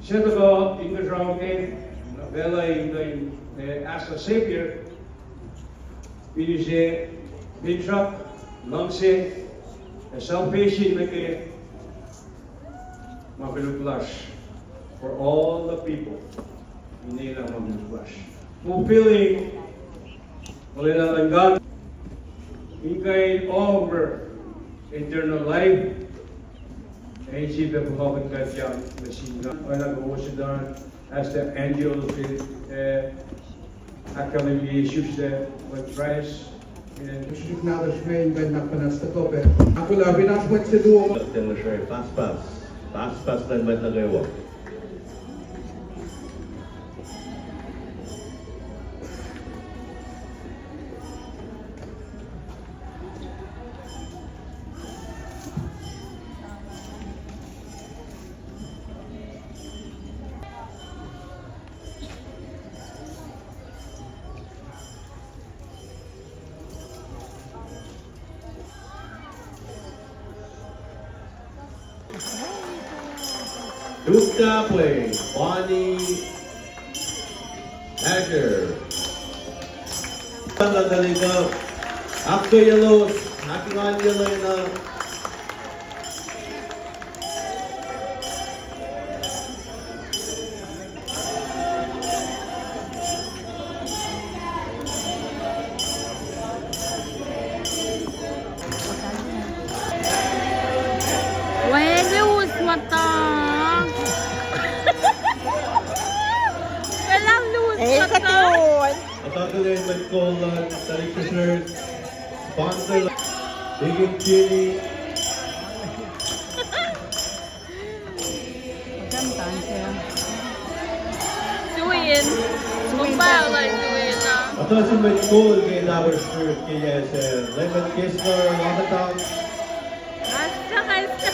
Siyempre English Vela as a savior, pinise Bishop, Longse, salvation like mabiluglash for all the people. Hindi lang mabiluglash. Fulfilling, wala na lang God, ikay over eternal life. And she be behoven God young machine. Wala go down as the angel academy issues with Christ. Jeśli znaleźć mnie i będę na stopę. A kula wynasz wet się duo. Ten share fast pass lang bet na gawa. Dukta play, Bonnie Asher. Nagaling ka. After yellow, hacking on yellow na. Pwede mata. Walang lose mata. Matagaling mag-call sa shirt. Sponsor Biging Chili. Magandaan siya. Suyin. Mumbaw lang suyin na. Ito si mag-call kay Lower Shirt. Kaya sa Lemon Kissler, Mamatang. Basta kayo sa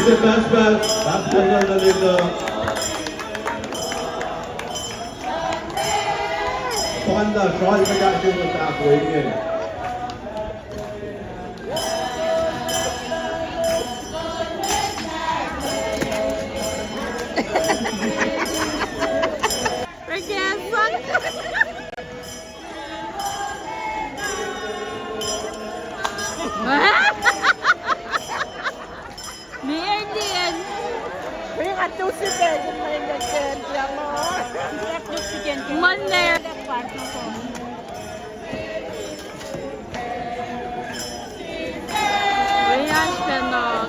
Ito pass lang na dito. Paganda, Sean, pagkakasyon mo sa ako, yun. Monday. Ayan siya na.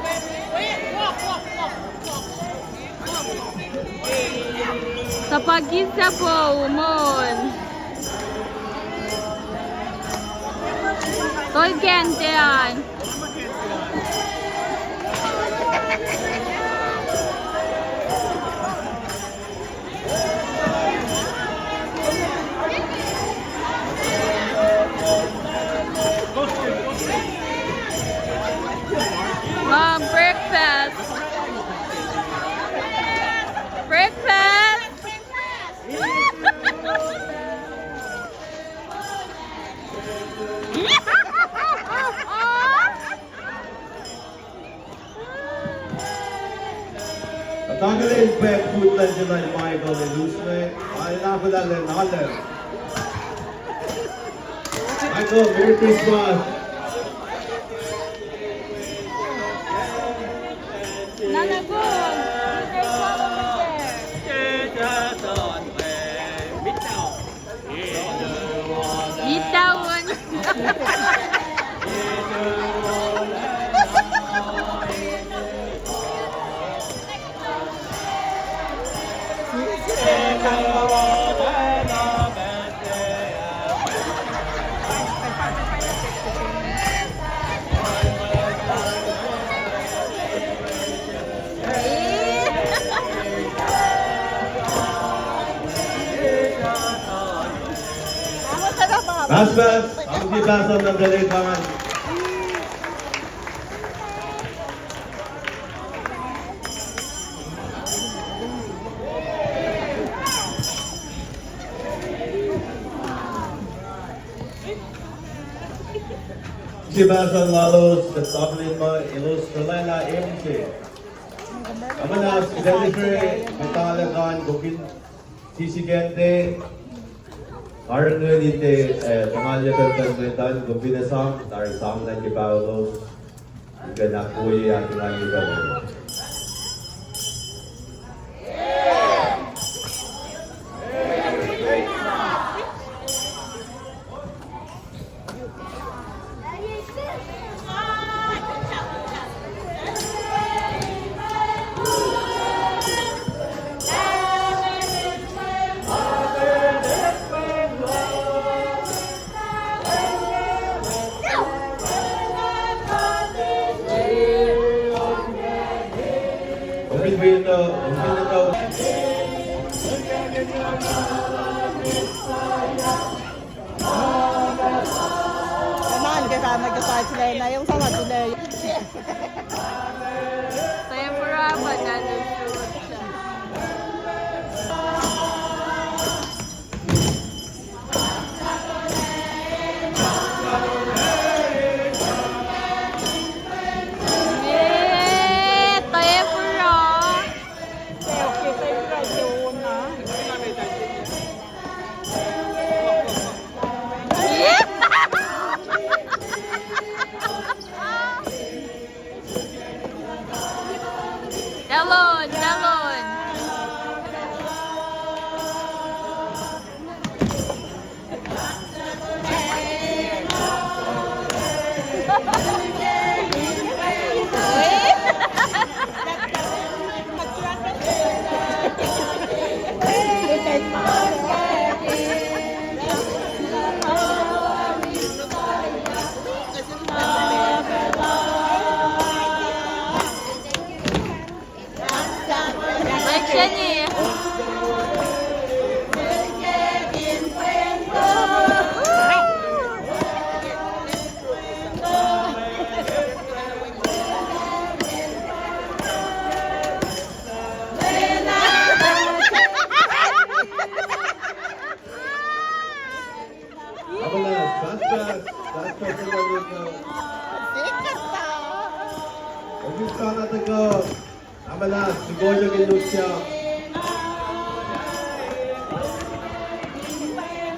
Sa pag-isa po, umon. Toy gente yan. Breakfast. Breakfast. Tanggalin pet food lang sila yung mga ikaw ni Luzme. Ay na pala lang nakalem. Michael, Merry Christmas! Nanagong! There's one over there. Bitawan! Raspas, ang gibasan ng dalibangan. Gibasan lalos sa tablin mo ilus kalala MC. Amanas, Jennifer, Metalagan, Bukit, Sisigente, Arnul ite pangalya perpetuitan gubinasam tar samna ke paulos ganak kuyi ating lagi daw. Naman, kasama sila na yung sama sila. Saya berapa dan Dalon, dalon. Jenny. Amalas, Gloria Lucia.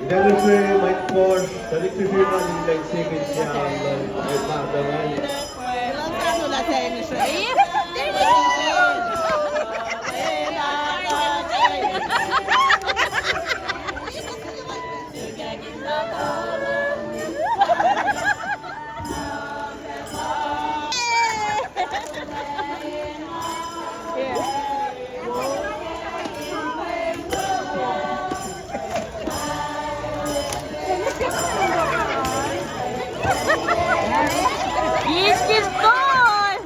Jennifer, Mike Force, Jennifer man like second siya ang pagmamalan. Ilang ano na sa Jennifer? Yes, she's gone.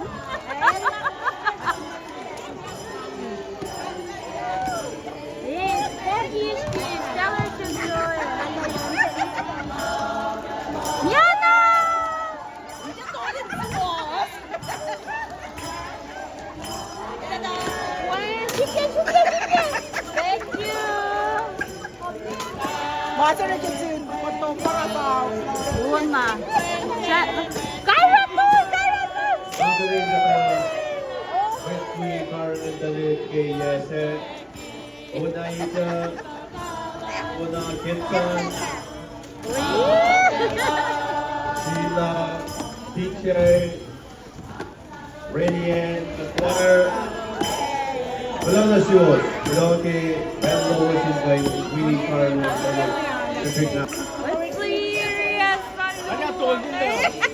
Yes, that is kids. Tell her to Gloria. Yana! Thank you. Masa na dyan sin, patong para sa Doon ma. Kaya to! Kaya to! Ang galing na West Queen, Carmen Dalit, kay Yesen. Una ito, una Kinton, Sheila, teacher, Radiant, the choir. Walang nasyon. Walang kay Hello, which is by Queen, Carmen Dalit. Perfect na. Let's serious.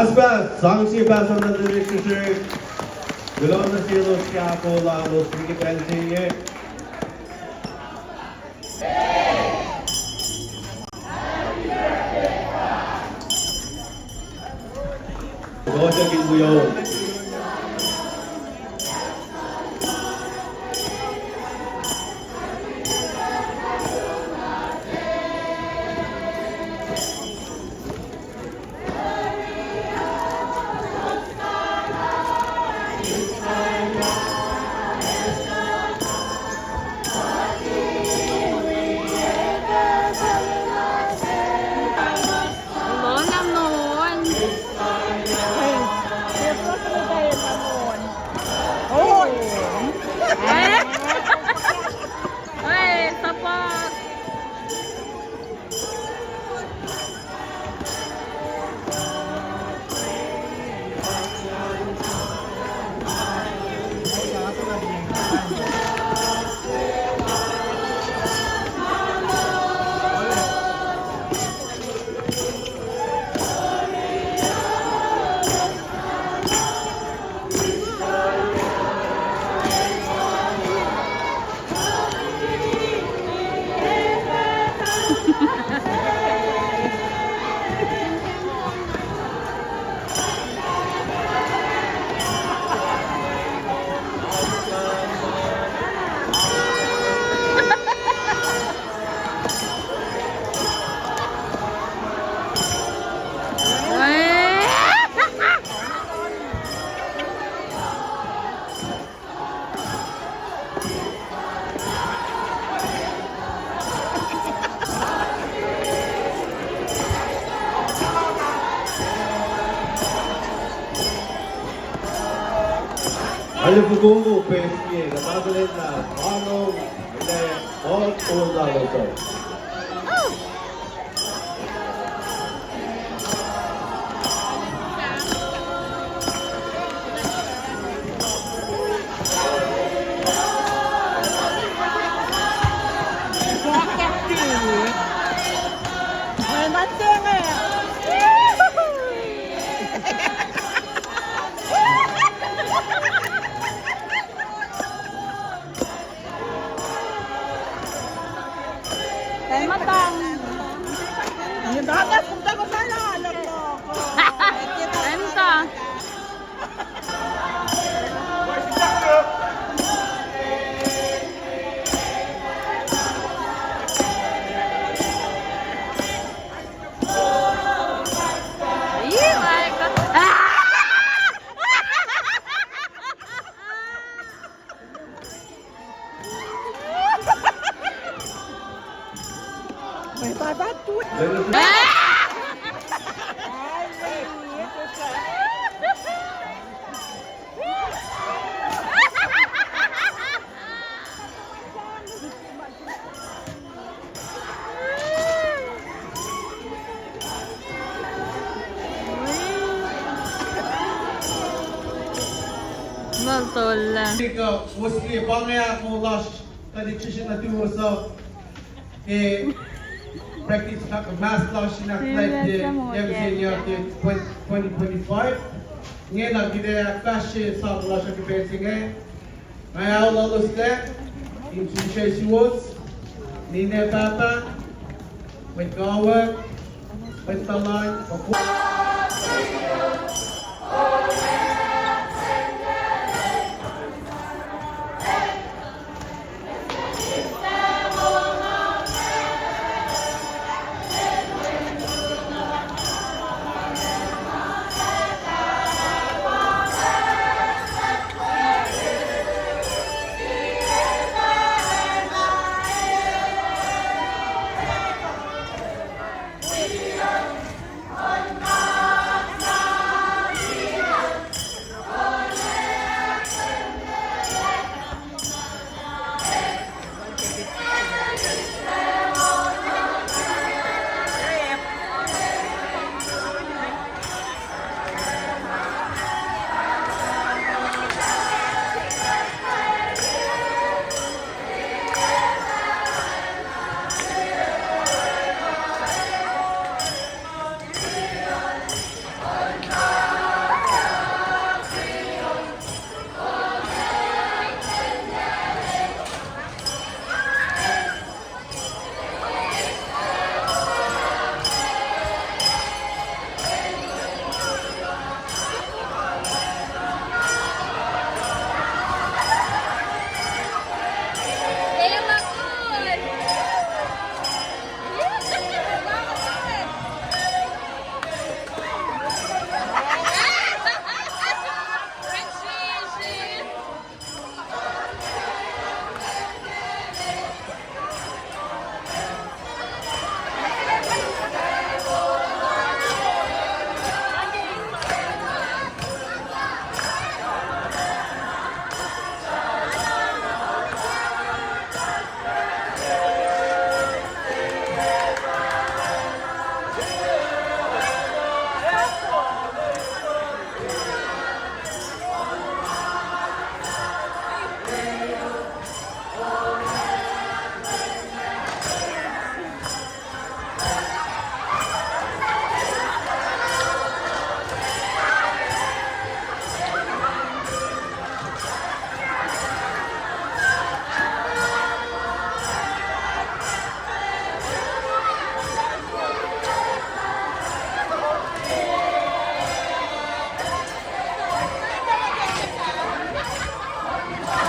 Last pass, Zhangxi pass on the direction shirt. Belong na siya los Quiapo Lamos, hindi pensinya. Gloria Kinbuyo. Wala naman. Hoy! Eh? Ay, tapak. Alle Fugungo, PSG, napagalit na Arnold, all or Lalo. May manting eh. Ay, matang. Yung dati, punta ko sa lahat mo. Ay, matang. Ay, my God. Ah! May babatuit. Maltola. После бангая кулаш, тadi чишина тюрса, practice mass class na flight Evgenia 2025. Ngayon ang gidea kashe sa class ng pensing Ngayon lalos na, in Sushay Siwos, Nina Tata, with Gawag, with Talan,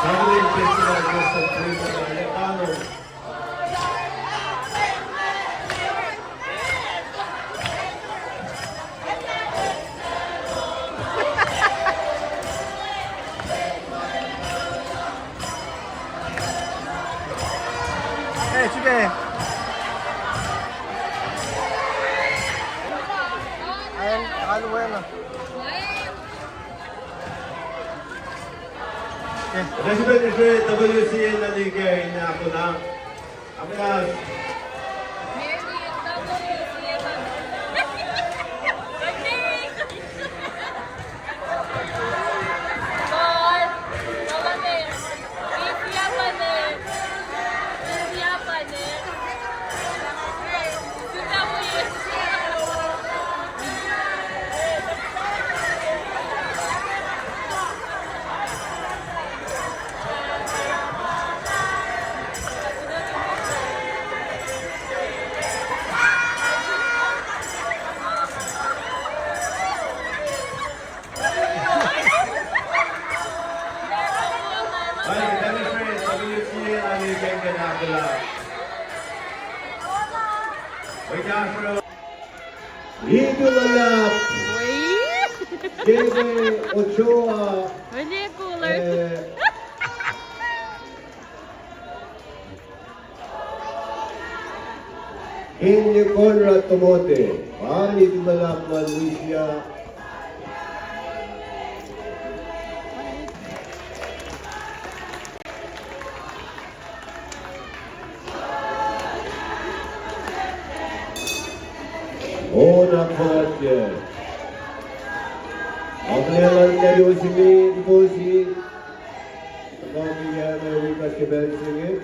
Traveling Festival Christmas tree sa Ilocano. 집에. Ano ba yan? Resident WCN na ligay na ako na. Ang Idolap Jebe Ochoa Really cooler. Inyo Conrad Tomote Pari Idolap Malaysia Ona Patya Aklelan Nerosimi Diposi Tamami Yama Vikas Kebel Singh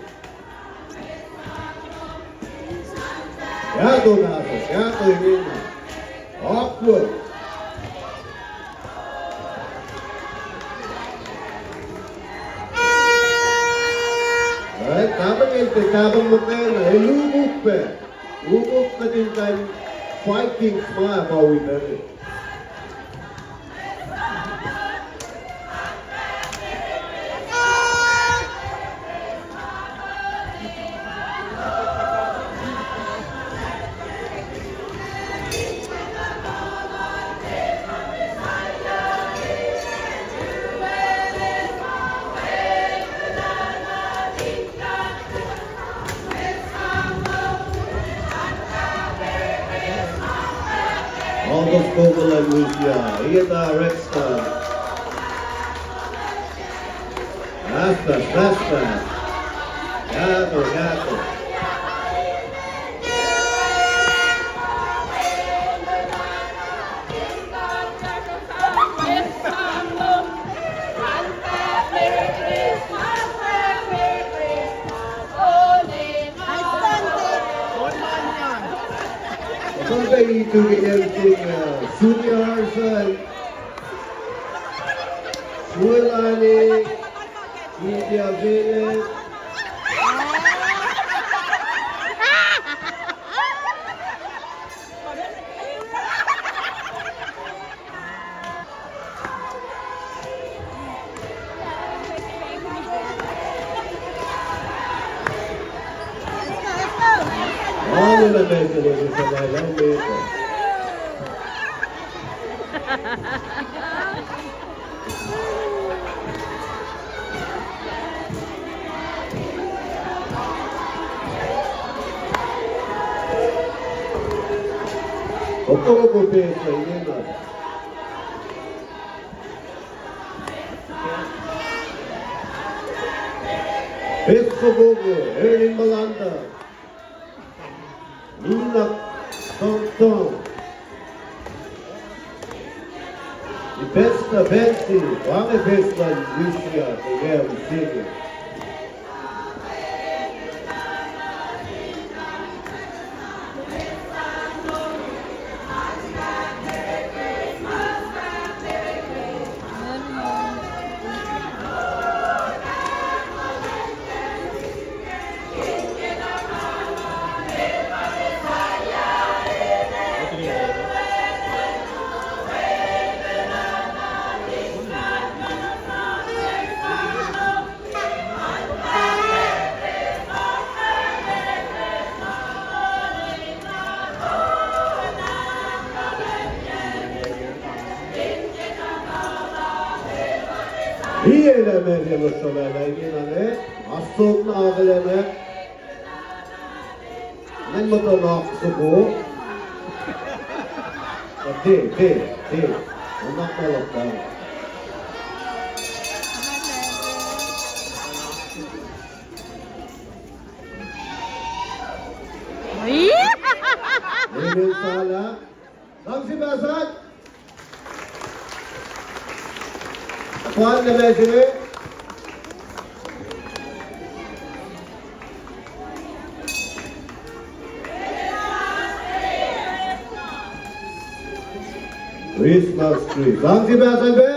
Yato Nasa Yato Hina Awkward Alright, tabang magkano, lubog pa. Lubog na din tayo Vikings mga bawi natin. August Kogel and Lucia, Ieta Rexta. Basta. Gato. Somebody to get everything, Sunya Harsan, Suelani, India Village. All the messages sa dalang dito. Opo ko sa inyo na. Pesko Bogo, Erling Malanta. Nina Tong Besta Bensi, 왕의 베스트가 루시아, 되게 우시게. 이 eleme Jerusalem'e ginane, asok na ageleme, nang matanak suko, de, anak na lakta. Emil Sala, Ramsi Basad, Juan de Mesile, Christmas tree. Ramsi Basad be.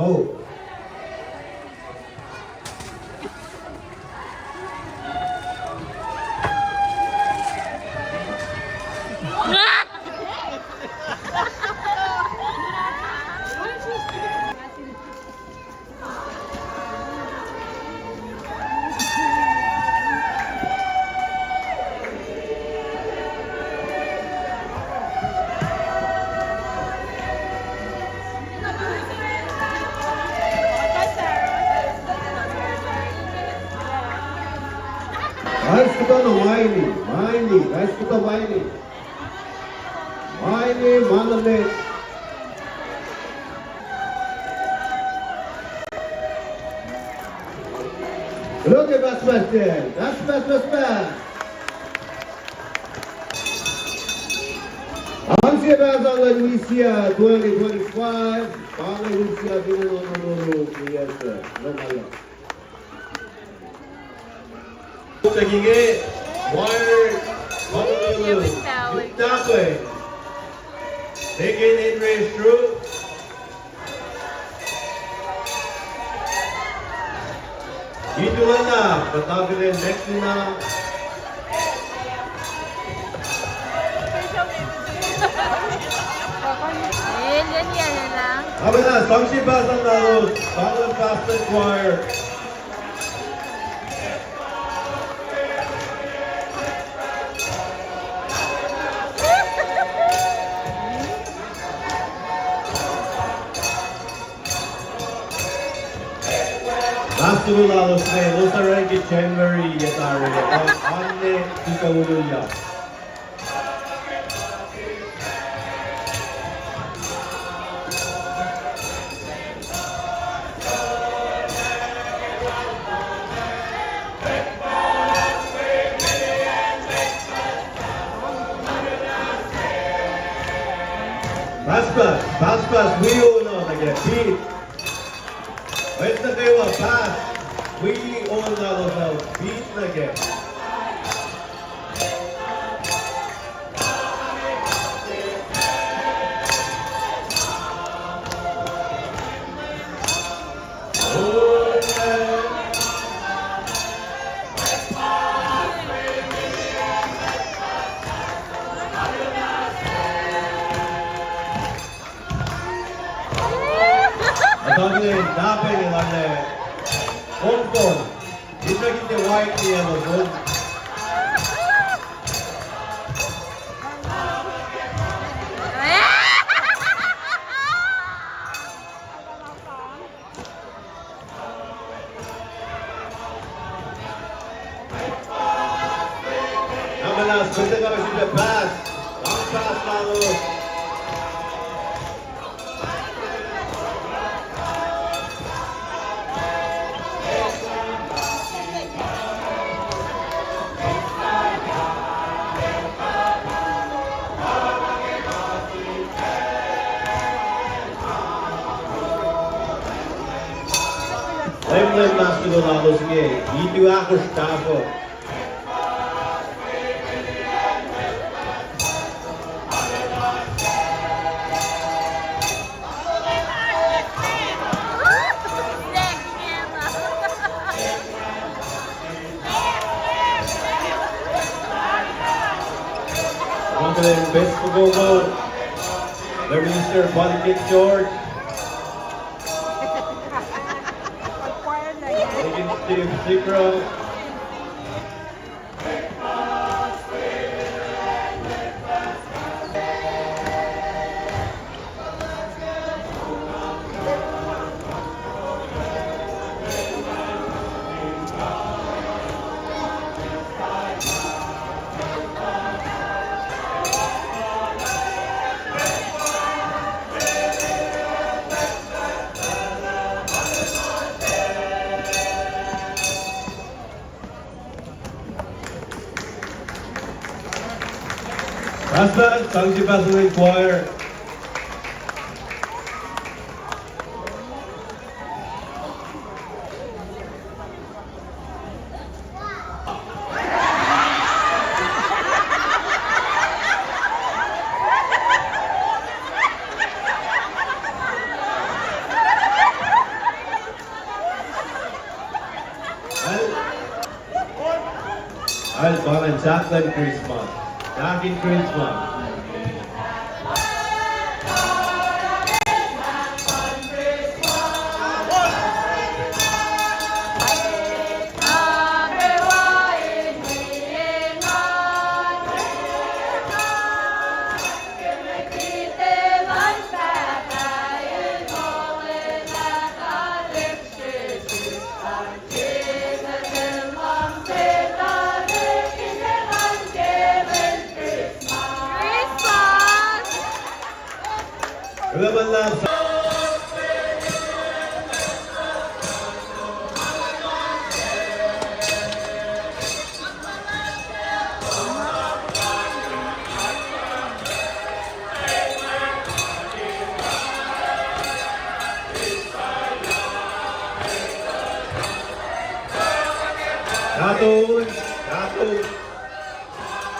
Oh. Guys, kita no whiny, guys, kita whiny, malame. Look at that there, that's best. Ansia Bazanga Lucia 2025, Banga Lucia Vino, yes, sir. Taking wire, Honolulu, Zimbabwe, taking in race through. Dito na, patagin next na. Sabi na, Samshi Bazang Nalos, Bangla Pastor Choir. Lalos ne, Losarenge January yatari, Anne Ikauluya. Baspas, we all know that get beat. Where's the day of pass? We all know about beat again. Dapat nilane Hong Kong kita kita white niya mo pass. Punta kami sa pass. Long pass lalo. Lemon mas sigurado sige. Itu ako stafo. Best to go mode. Their minister, body kick George. Taking Steve Secro. Last man, Sangji Basil Choir. Alban and Jacqueline Christmas. Jacqueline Christmas. Laban lang sa Katun,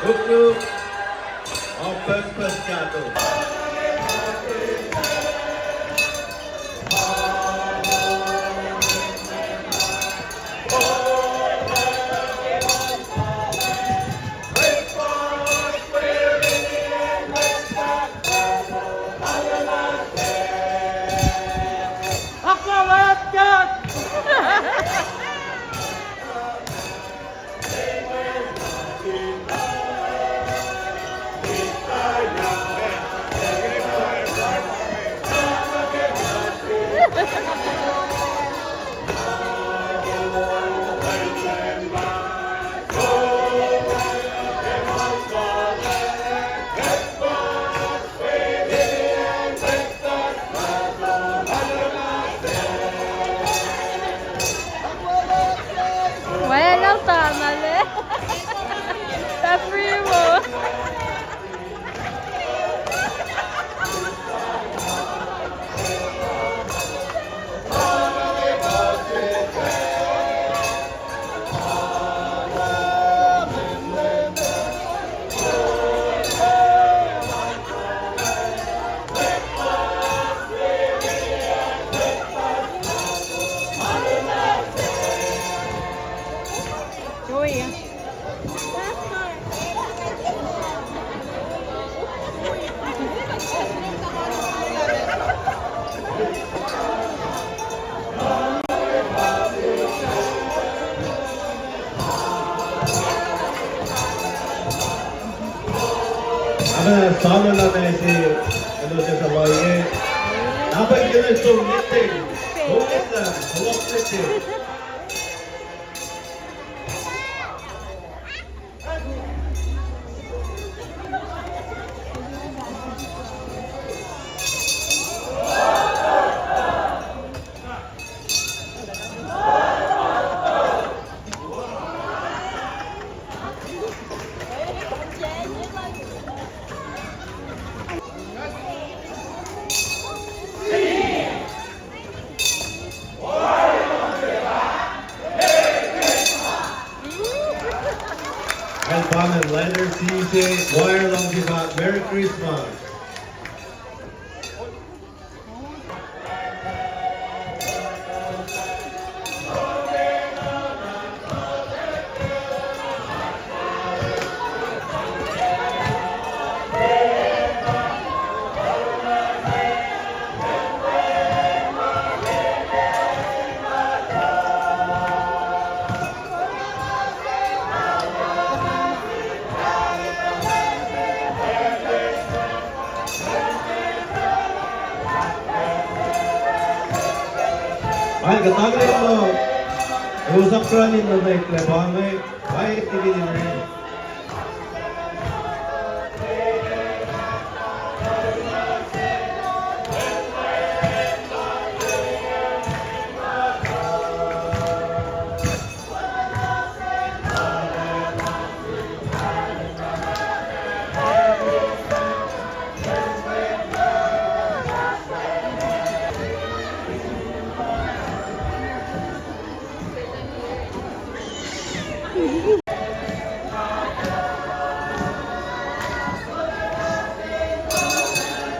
Ruk, on purpose Katun. Wala lang tama le. Tapri mo. Joy. Sama natin si sa bayan. Dapat yun ang sumitin. Focus lang. Huwag sitin. CJ Wire lang sila. Merry Christmas. Ay, katagay mo. Usap kranin na may klebangay. Ay, tigilin rin.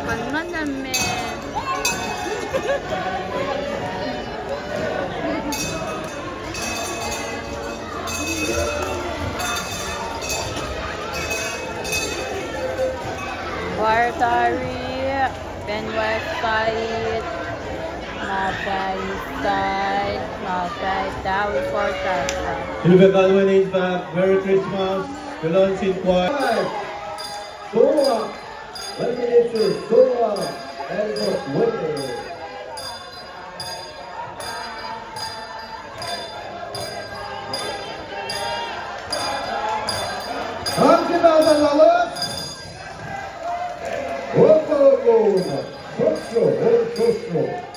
만만하면 Wartari, Ben West Side, Mapay Side, Mapay Dawi Fortress. Silver Calvin back. Merry Christmas. Galon Sin Choir. Goa. Elimination. Goa. And the winner. Ang kinabang lalat. Oklahoma. Kosrae.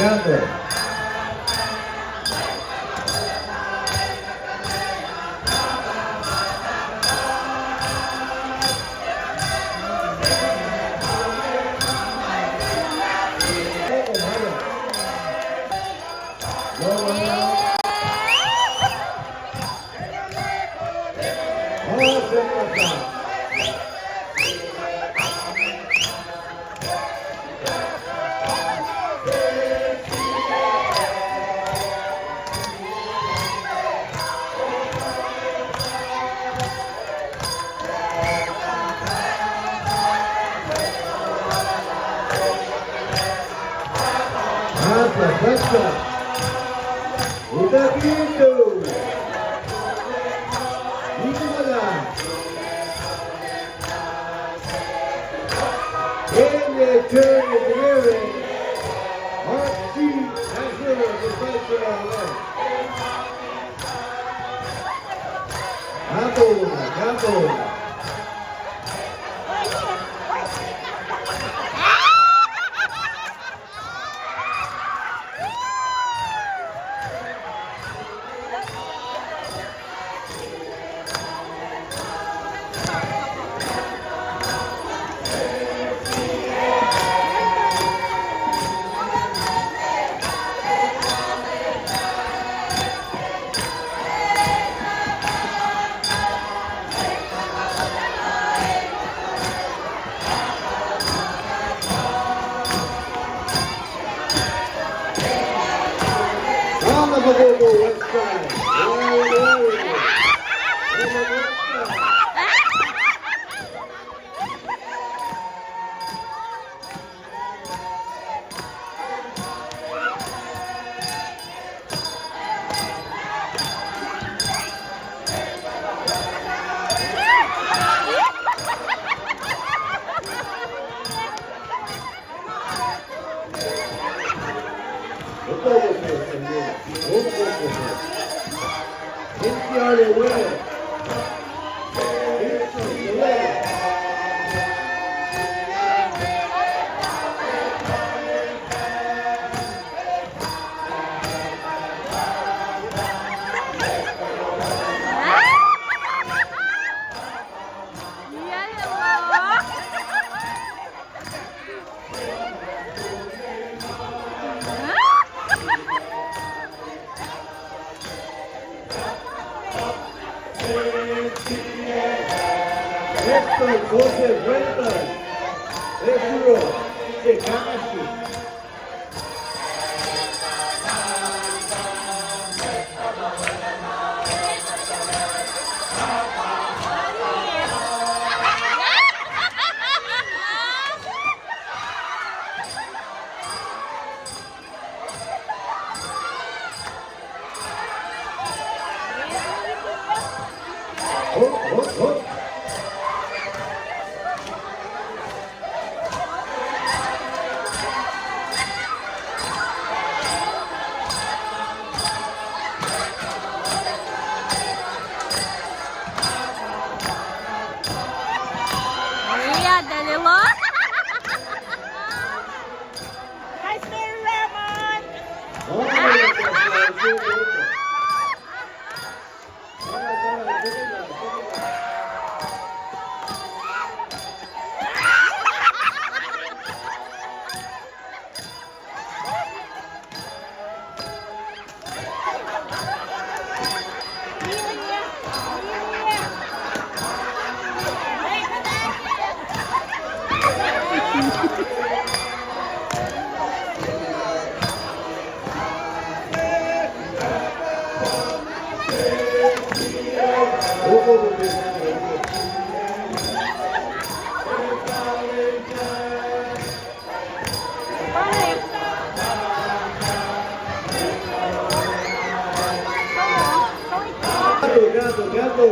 Gato. Basta. Udah gitu. Itu mana? Ini turn is wearing. Archie Azura is right there. Gato. Hector Joseph Renton, Ezuro, Kakashi. Hook. Gloria, dalilo. Nice Mary Lemon! Gato.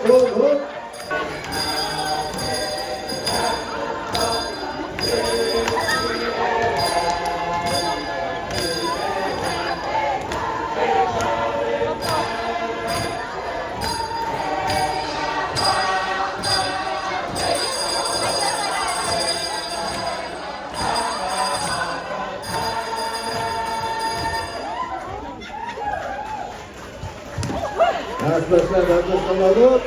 Hook. Bagus nomor.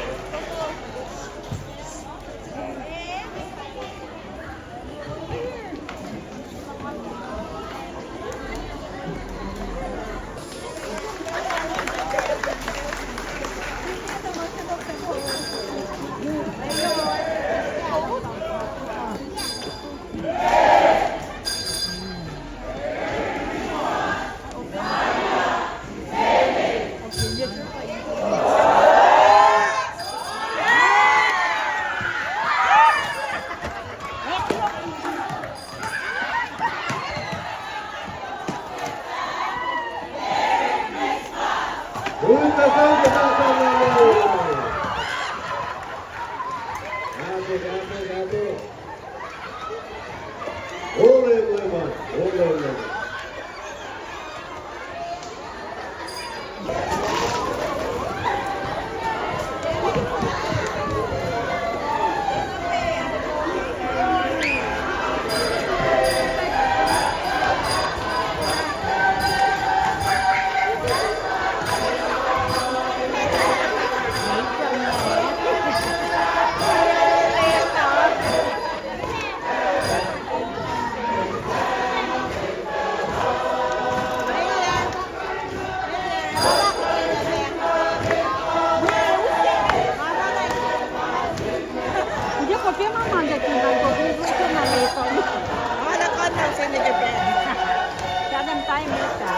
Gato. Ole olemaan. Ole olemaan. Hindi ko pa mamanda tinggal ko dito sa nalito. Wala ka na sa Japan. Kadang time ito.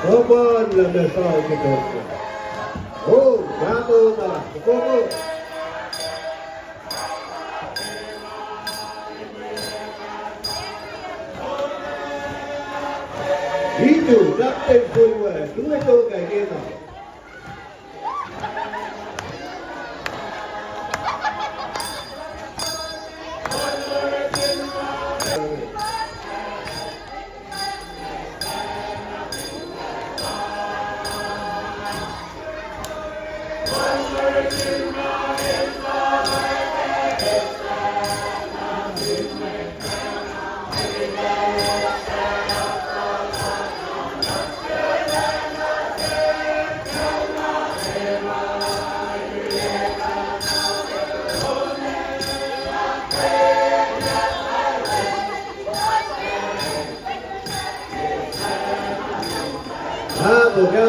Open la message porte. Oh, gato na. Como? Itu dapat buat dua tu kayak gitu.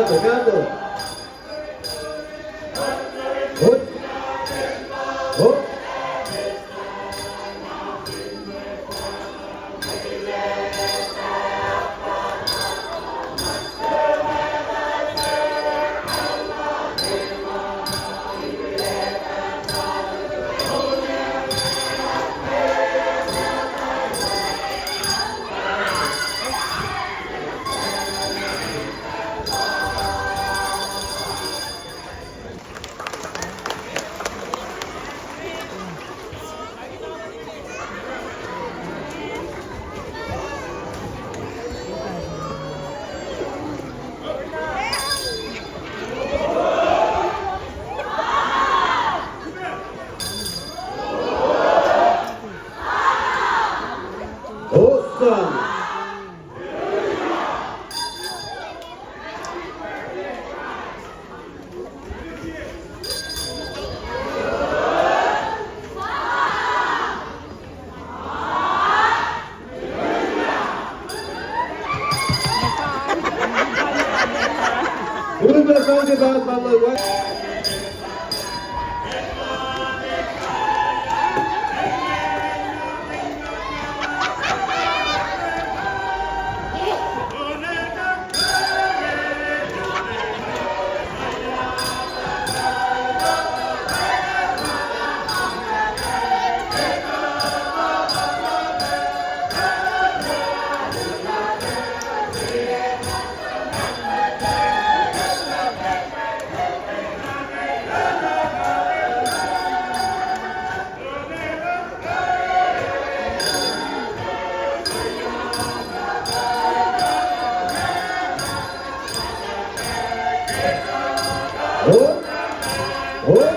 Gato. Hut. Hut. roundabout, Bumble. What? Oh, oh.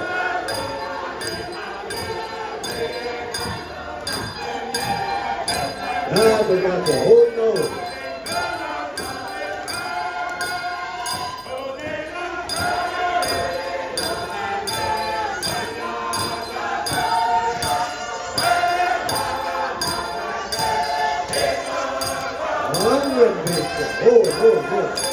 Ah, peccato. Oh no. Oh, oh, oh.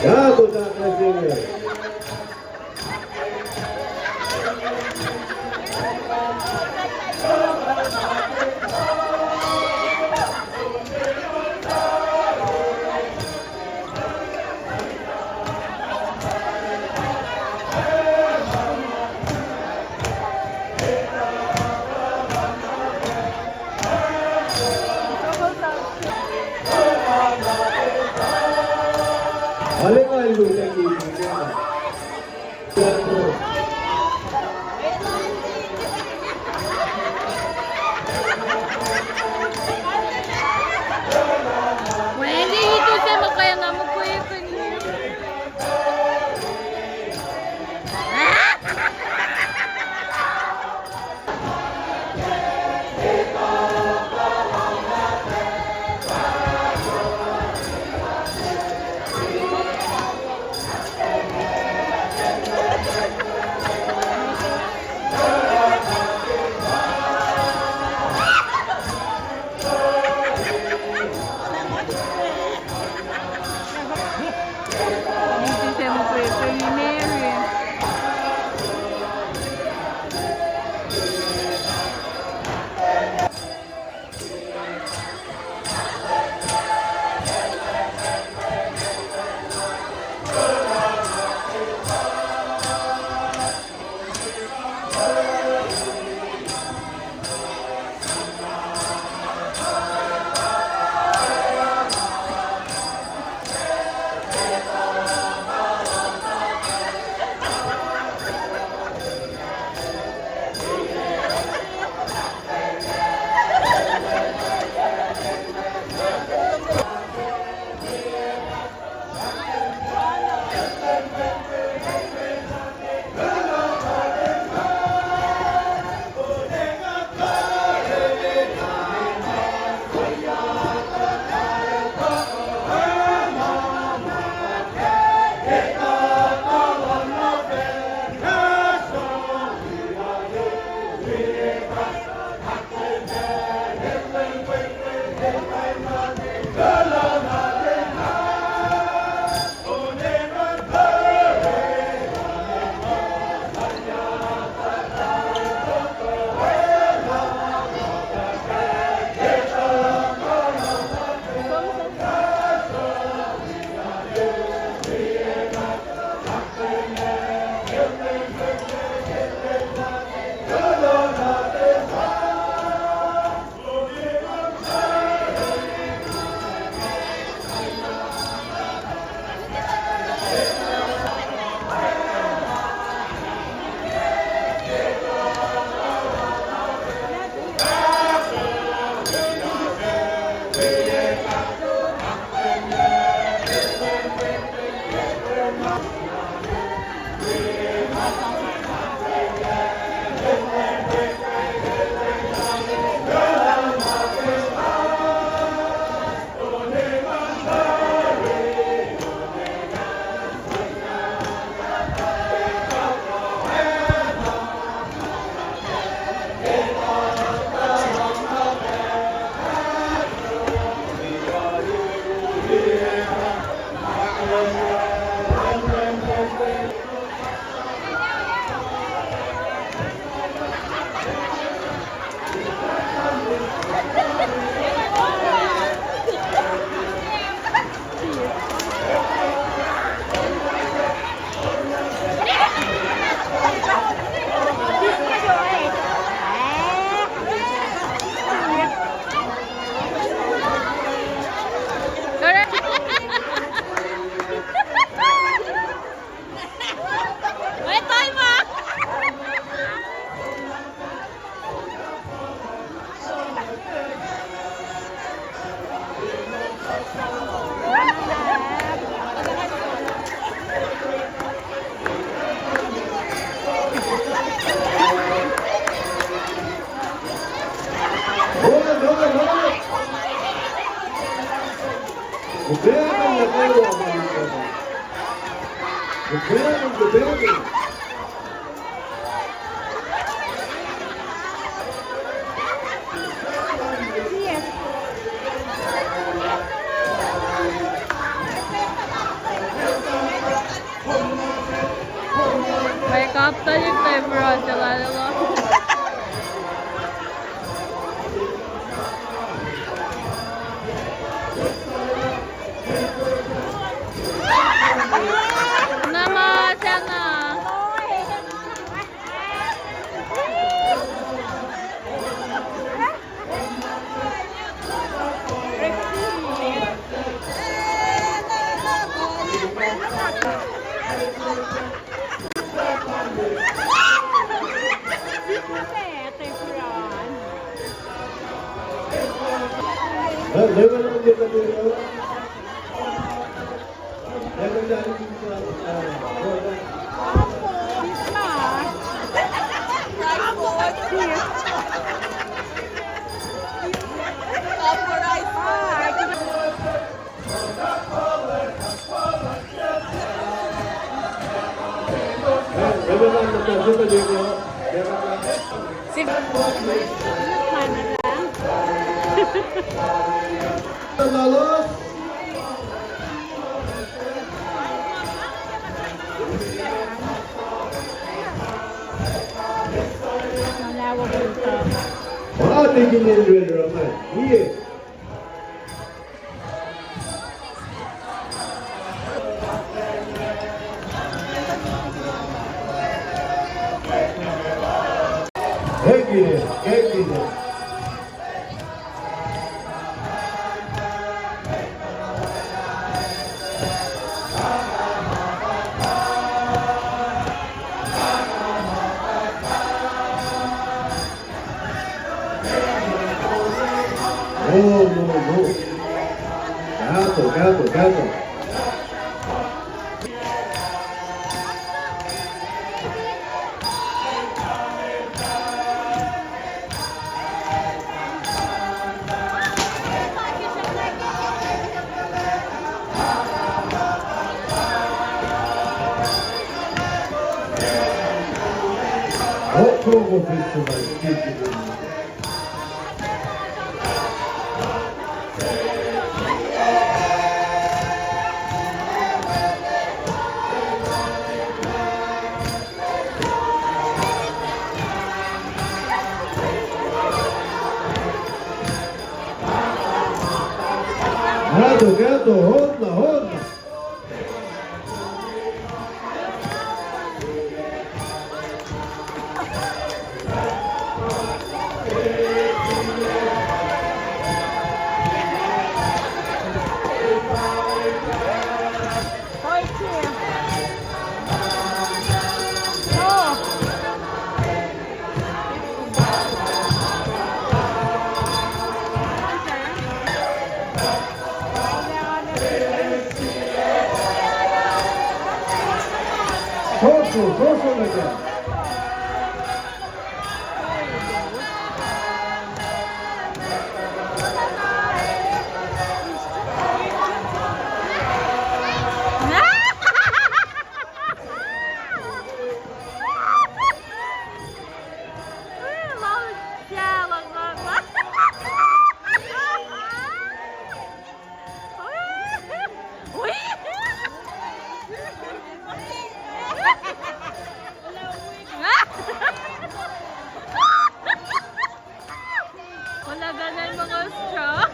Gato da Brasília. Olha a luz aqui. Wendy, itu saya makanya nggak mau kue ini. Ôi tôi mà. Vai kapta gitti bıraktılar. Namasana. Gato. Como festival, gato, honda. social again. Wala ganun mga straw.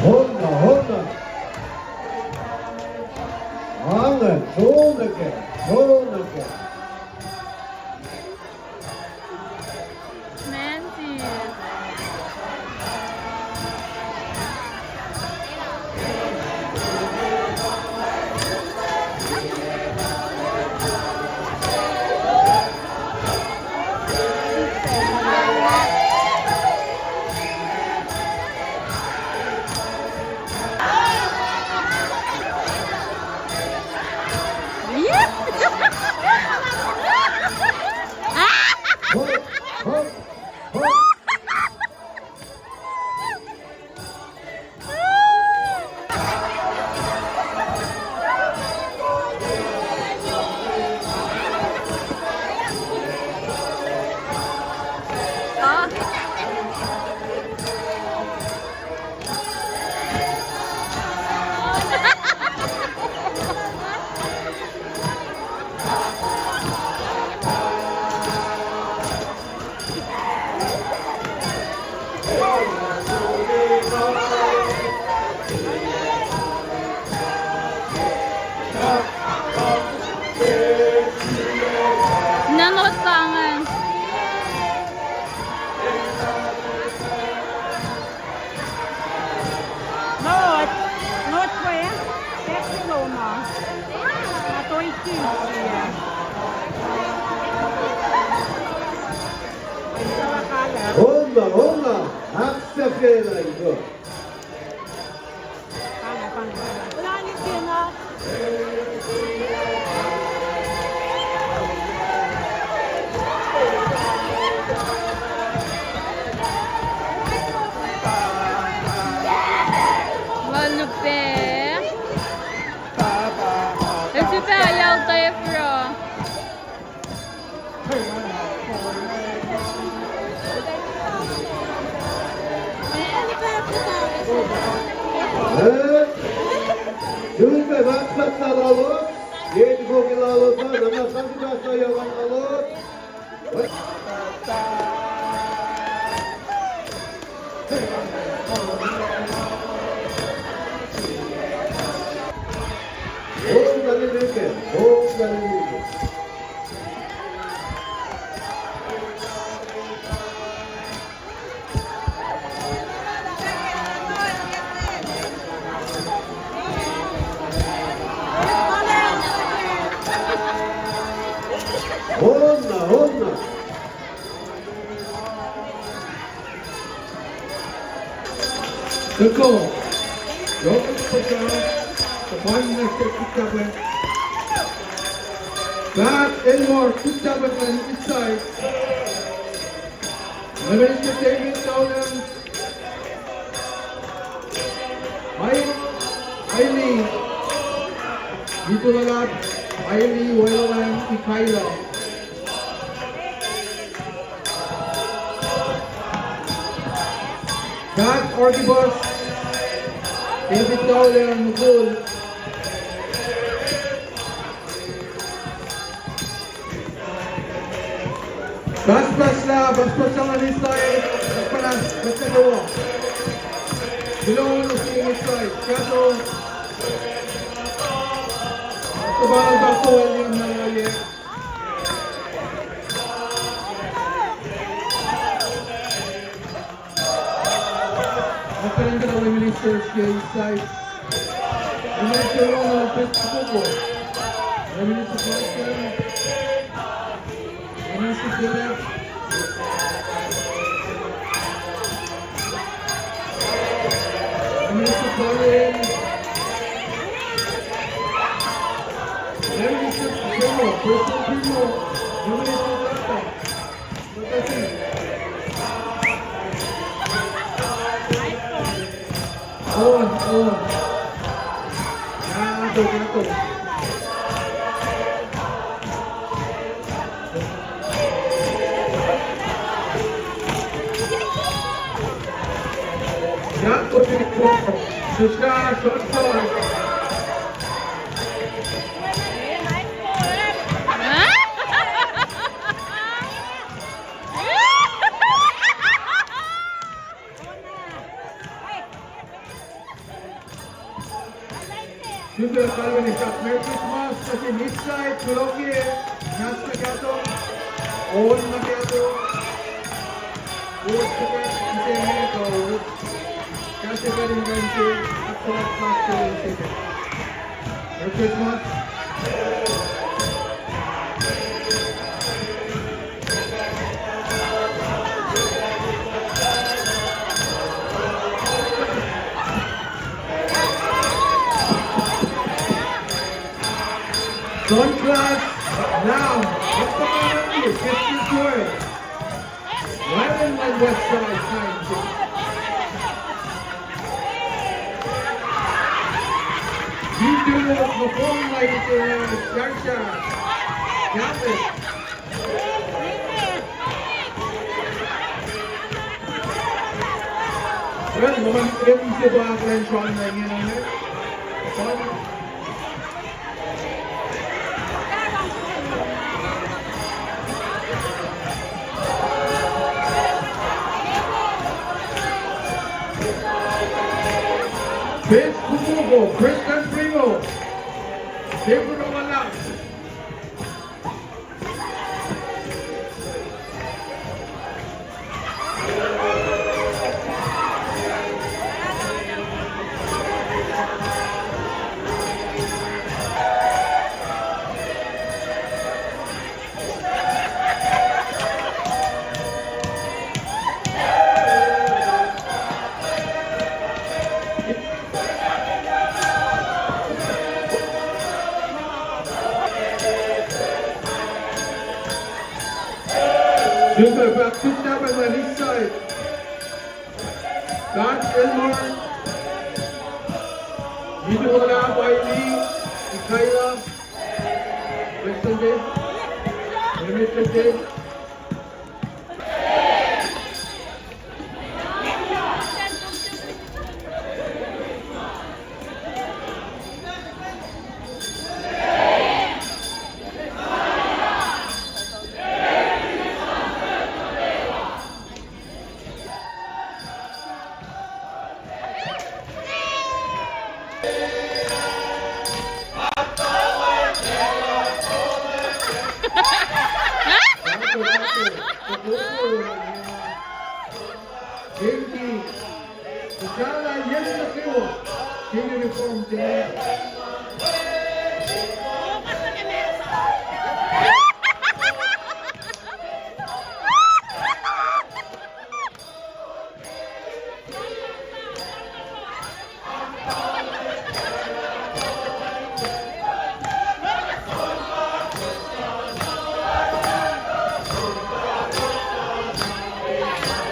Honda. Angen, 좋은 느낌. Nancy. Nanot tangan. Not where? That's Roma. Atoy Kaya. Honda. Accepted 이거. Wala ni Kina. Malupit. C'est super, il y a le téléphone. 지금까지 막사사로 예지고기라로 남아 30살 여관으로 호흡가는 이렇게 혼나 듣고 여기부터 마이너스 붙잡은 God Elmore 붙잡은 inside Leven's David Nolan Hailey dito lahat Hailey Welalan Ikaila God Orgibus David Nolan Mugul Basbas ang inside Panas, basta gawa Bilong si inside Kaso Kabalang bako William Nalaye Open the Ministers inside Minister Ronald Pescoco Minister Pastor Minister Derek Minister Colin. Then Mr. Primo, Person Primo, Luis Plata. Look at him. On. Gato. Gato tipo, Sushka, short. Super Calvin is up. Merry Christmas kasi mid-side, Gloria, nasa gato, on na gato, wood ka kasi ito, wood, kasi ka rin gansi, at sa plastic yung ticket. Merry Christmas. Don't class now. What's the matter with you? Get this word. Right in my west side, side. You do it before like Sharsha. Got it. Well, naman yung isa ba ang trying na yun on it? Chris Kukubo, Christian Primo, David Omalak. Super back to tap on the east side. God Elmore. Viduala, Wiley, Mikhaila, Western Dave, Limited Dave.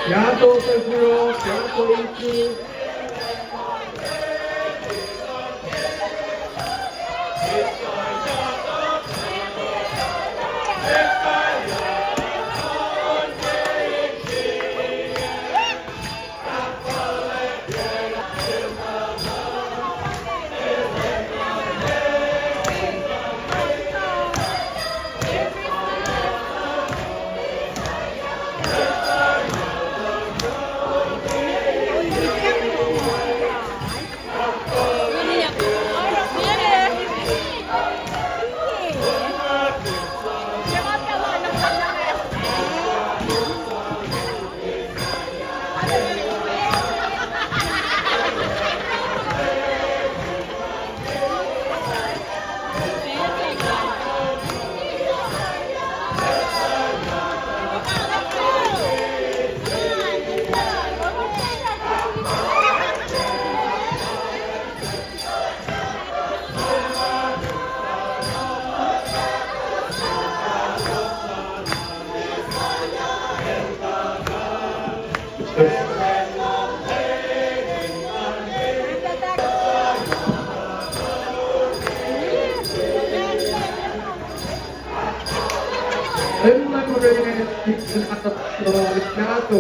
Yato Sesuro, Yato Ichu. Renato.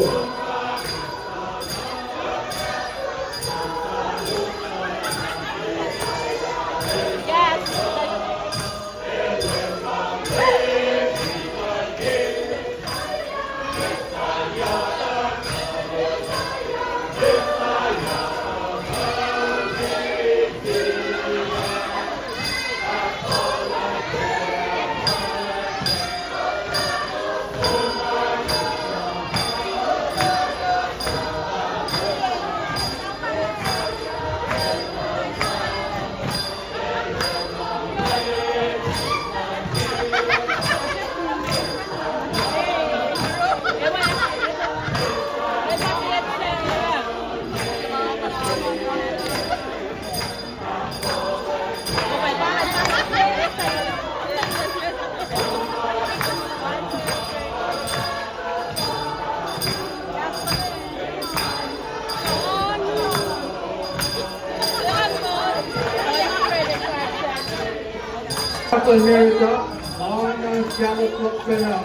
America, on Shallow Club Center,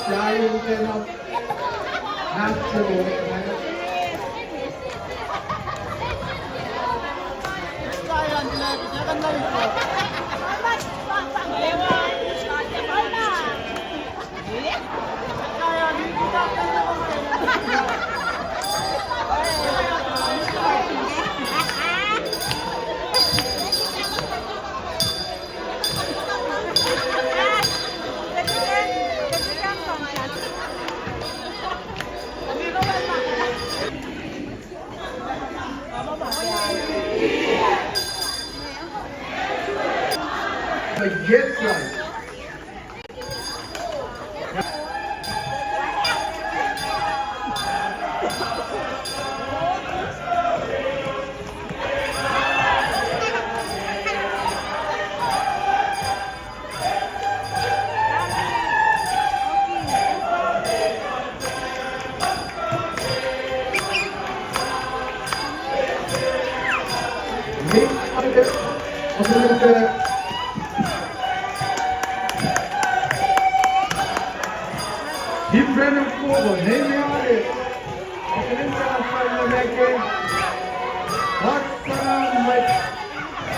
Giant Center, National. Yes, right. Different fogo, nem me olhe. Aquele cara faz no meio. What's around my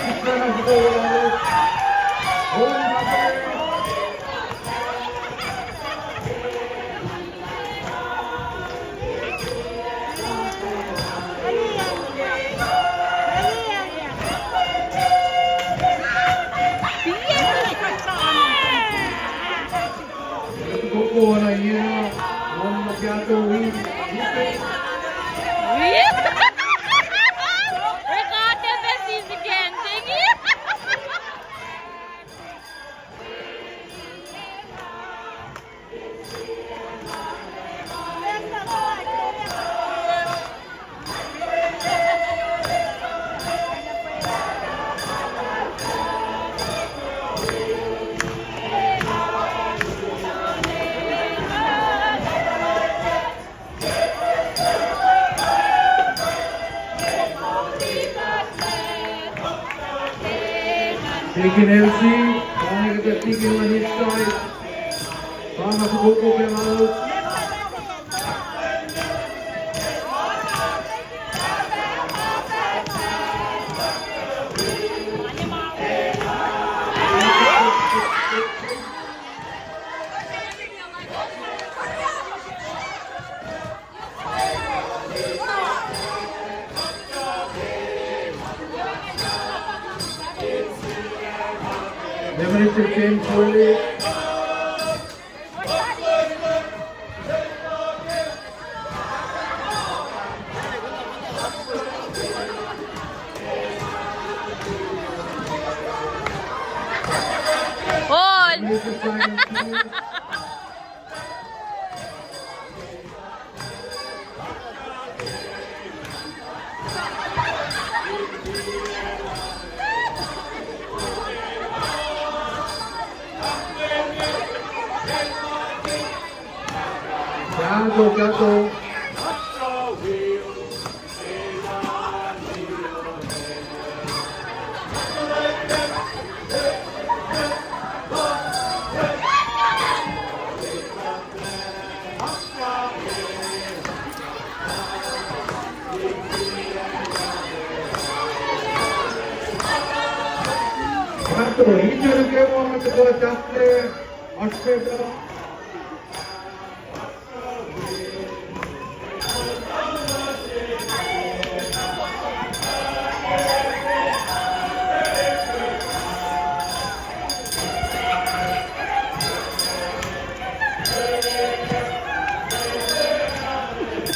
different fogo? Oh, my Buona io, non ho piato We got the message again, Diggy. Taking LC, trying to get taken on his side. Trying to go over out. Temperature change slowly. Hold. Gato. Tanto, inyo na kayo mga matagawa dati, Australia.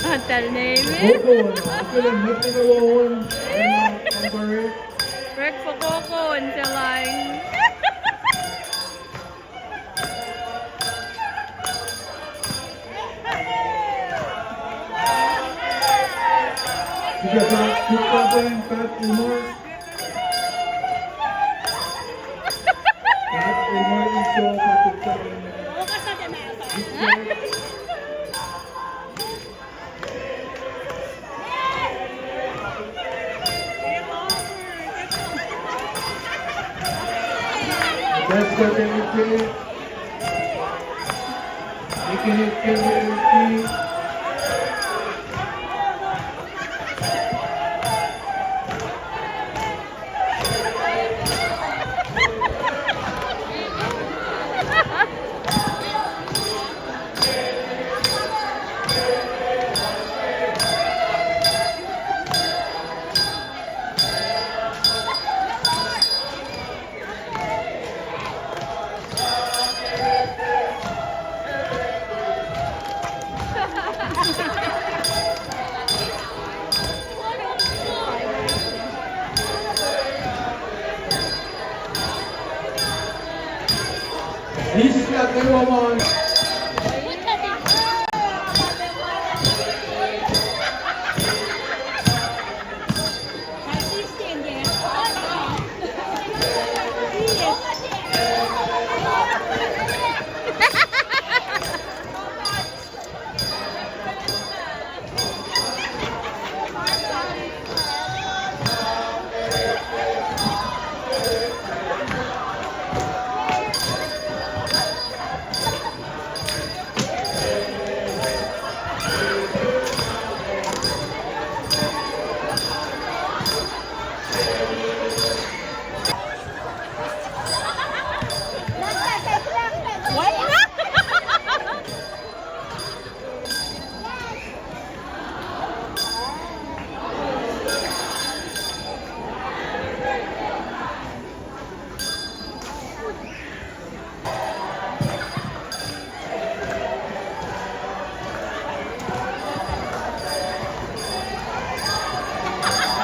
Hotel name Opo, ako lang dito na wawan. Compare. Work for Coco until line. Sige, buka ba yung Pat Umar? Pat Umar ito, patukta rin. Let's go, Timothy. Making it, Timothy. This is not the woman.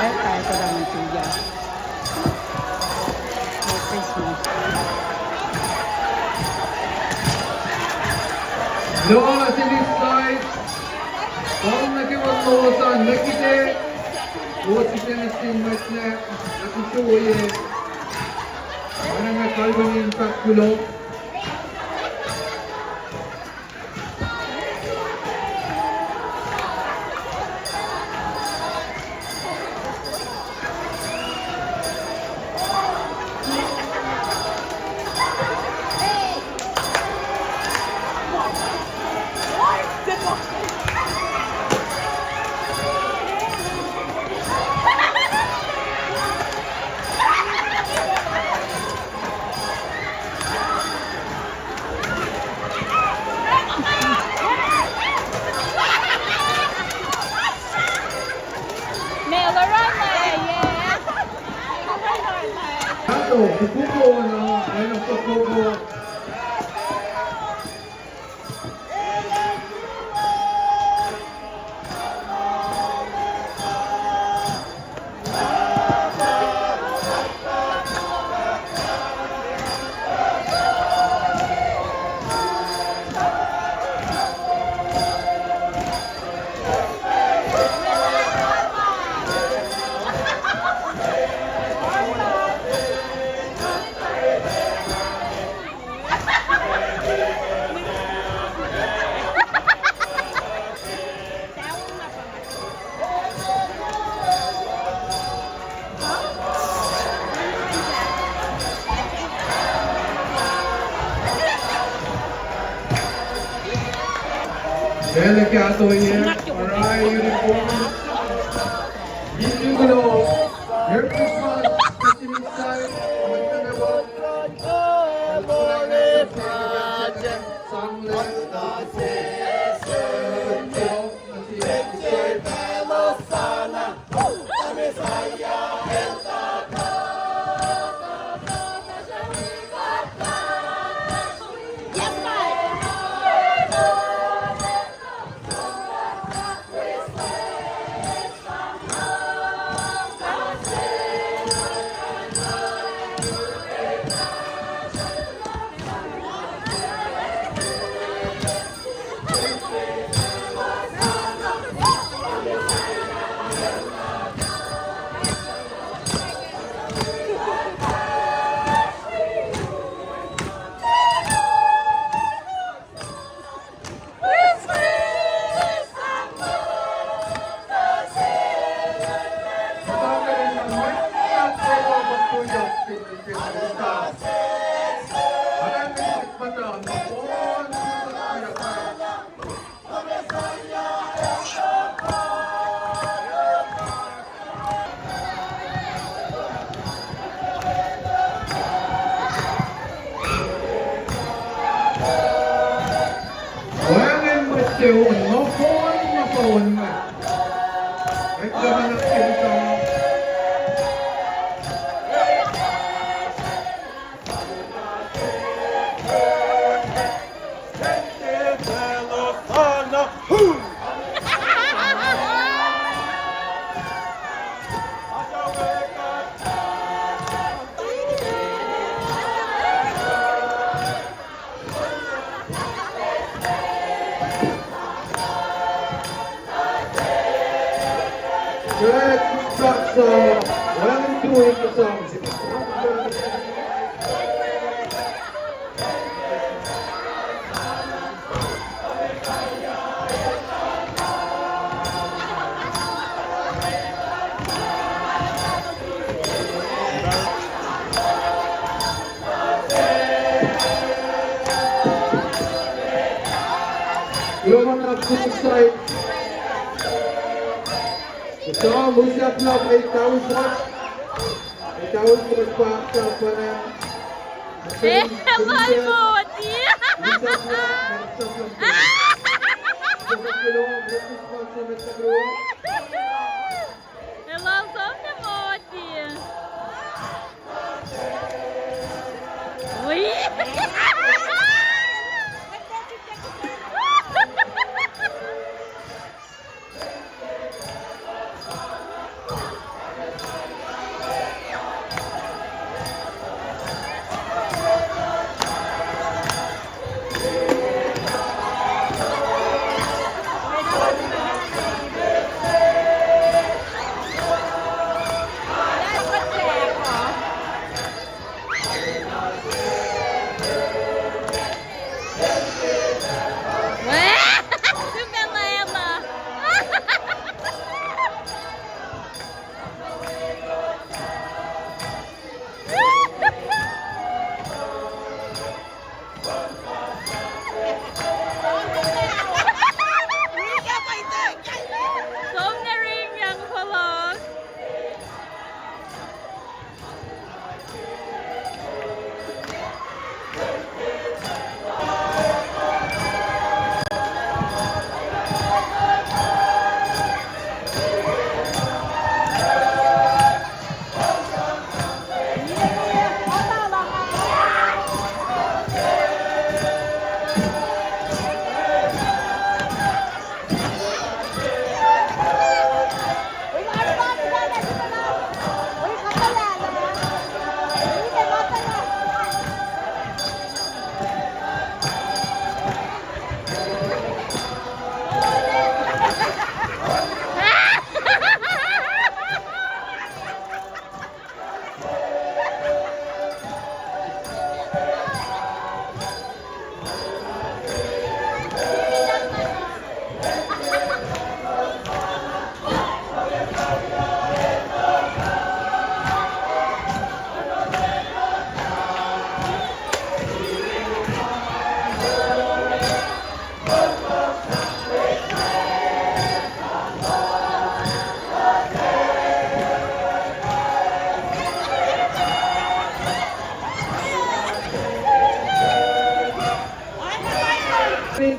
Kaya ko lang ng tuya. For Christmas. Doon na si this side. Doon na kiwag mo sa nakite. Huwag si Tennessee Martne. Nakisuoye. Ano nga kalbo ni impact kulo. Tato, kukuko na. Ayun ang kukuko. Delegato here, Kosrae uniform. If you know, your Christmas, Christmas side, magtanabot, Human of suicide. The song who's up now 8,000 watts. 8,000 watts pa na. Mahal mo, dear! Hello, something more, dear. Uy!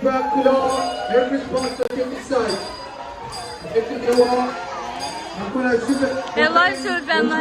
Back to the Merry Christmas at the side. If you go on, Hello, children.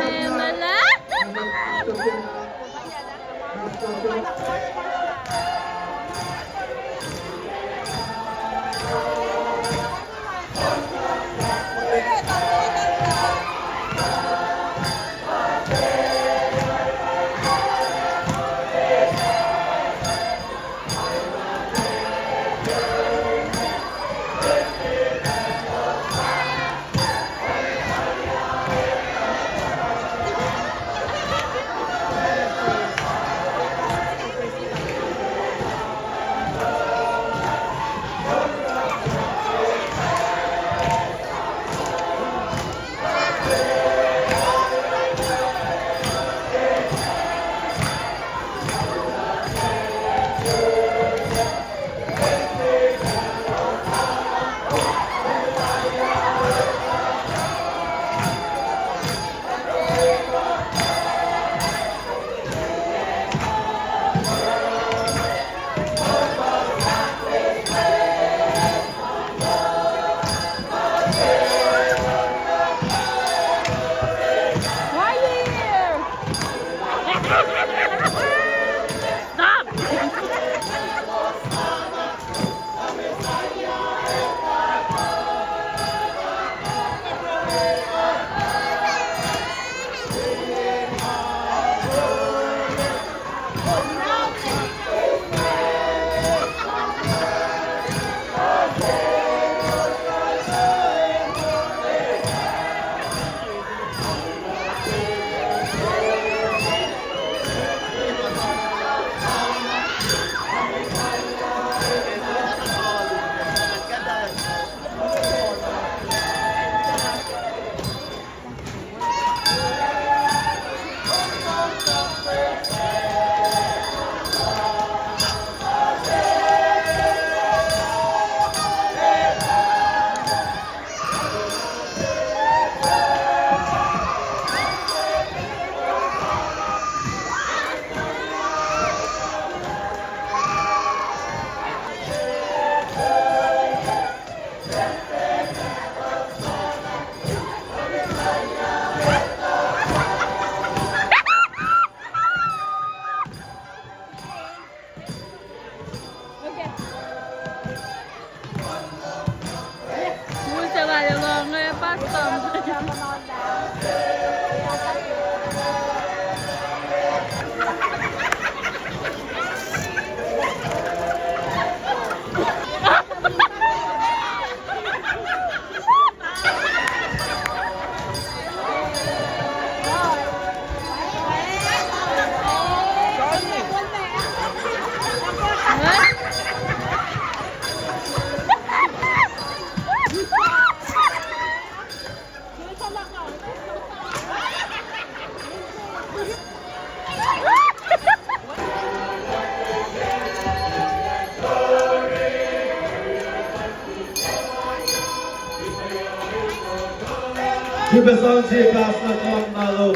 Kibesonsi Basnakon Malo.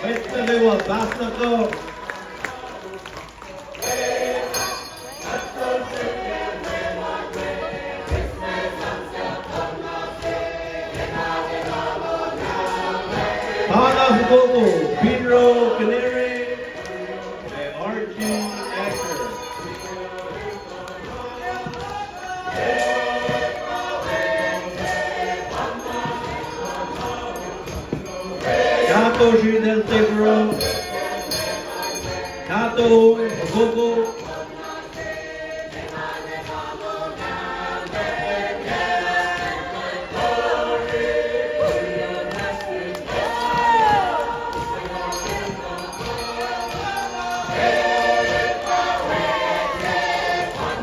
Westalewa Basnakon. Hana Hugogo, Pedro Canary, and Archie Asher. Kato Shinel Tegro, Kato Hugogo,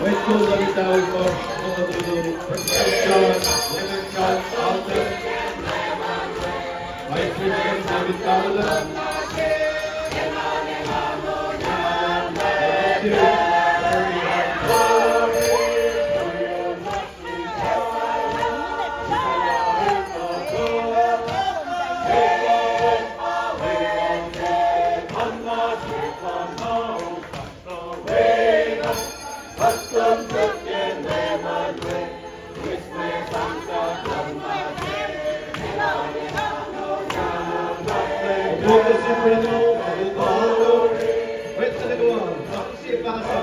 West Coast of Italy for John, Lemon John, Alton, Vice President David Kamala, Christmas, Focus in for the goal. Wait sa nagawa. Saksi pakasa.